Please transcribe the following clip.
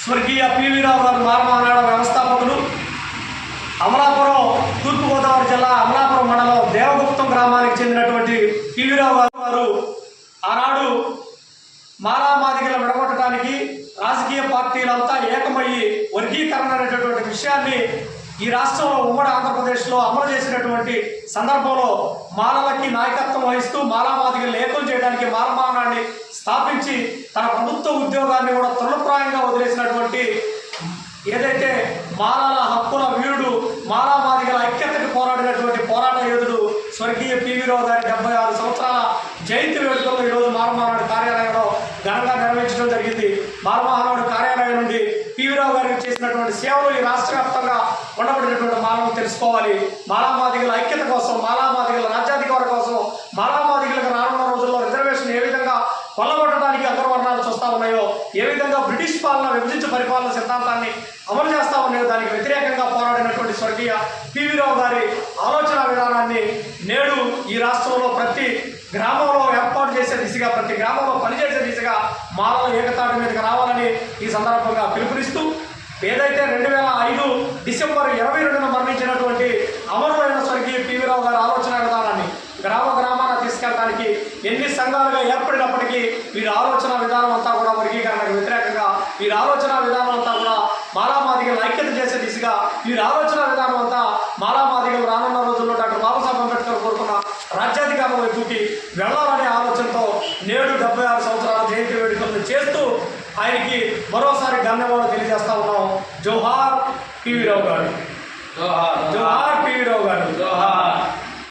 స్వర్గీయ పివి రావు గారు మాలమానాడ వ్యవస్థాపకులు, అమలాపురం తూర్పుగోదావరి జిల్లా అమలాపురం మండలం దేవగుప్తం గ్రామానికి చెందినటువంటి పివి రావు గారు ఆనాడు మాలామాదిగలను విడగొట్టడానికి రాజకీయ పార్టీలంతా ఏకమయ్యి వర్గీకరణ అనేటటువంటి విషయాన్ని ఈ రాష్ట్రంలో ఉమ్మడి ఆంధ్రప్రదేశ్లో అమలు చేసినటువంటి సందర్భంలో మాలలకి నాయకత్వం వహిస్తూ మాలామాదిగలను ఏకం చేయడానికి మాలమానాన్ని స్థాపించి తన ప్రభుత్వ ఉద్యోగాన్ని కూడా తృణప్రాయంగా వదిలేసినటువంటి ఏదైతే మాలల హక్కుల వీరుడు, మాలామాదిగల ఐక్యతకు పోరాడినటువంటి పోరాట యోధుడు స్వర్గీయ పివి రావు గారి 76 సంవత్సరాల జయంతి వేడుకలను ఈరోజు మాలమానాడు కార్యాలయంలో ఘనంగా నిర్వహించడం జరిగింది. మాలమానాడు కార్యాలయం నుండి పివి రావు గారికి చేసినటువంటి సేవలు ఈ రాష్ట్ర వ్యాప్తంగా ఉండబడినటువంటి మాలను తెలుసుకోవాలి. మాలామాదిగల ఐక్యత కోసం, మాలామాదిగల రాజ్యాధికారం కోసం, మాలామాదిగలకు రానున్న రోజుల్లో రిజర్వేషన్ ఏ విధంగా కొల్లగొట్టడానికి అగ్రవర్ణాలు చూస్తూ ఉన్నాయో, ఏ విధంగా బ్రిటిష్ పాలన విభజించు పరిపాలన సిద్ధాంతాన్ని అమలు చేస్తూ ఉన్నాయో దానికి వ్యతిరేకంగా పోరాడినటువంటి స్వర్గీయ పివి రావు గారి ఆలోచన విధానాన్ని నేడు ఈ రాష్ట్రంలో ప్రతి గ్రామంలో ఏర్పాటు చేసే దిశగా, ప్రతి గ్రామంలో పనిచేసే దిశగా మాలల ఏకతాటి మీదకి రావాలని ఈ సందర్భంగా పిలుపునిస్తూ, ఏదైతే 2005 డిసెంబర్ 22న మరణించినటువంటి అమరులైన స్వర్గీయ పివి రావు గారి ఆలోచన విధానాన్ని గ్రామ గ్రామాన తీసుకెళ్ళడానికి ఎన్ని సంఘాలుగా ఏర్పడినప్పటికీ వీరి ఆలోచన విధానం అంతా కూడా వర్గీకరణకు వ్యతిరేకంగా, వీరి ఆలోచన విధానం అంతా కూడా మాలామాదిగలను ఐక్యత చేసే దిశగా, వీరి ఆలోచన విధానం అంతా మాలామాదిగలు రానున్న రోజుల్లో డాక్టర్ బాబాసాహెబ్ అంబేద్కర్ కోరుకున్న రాజ్యాధికారం వైపుకి వెళ్ళాలనే ఆలోచనతో నేడు 76 సంవత్సరాల జయంతి వేడుకలను చేస్తూ ఆయనకి మరోసారి ధన్యవాదాలు తెలియజేస్తా ఉన్నాం. జోహార్ పివి రావు గారు, జోహార్.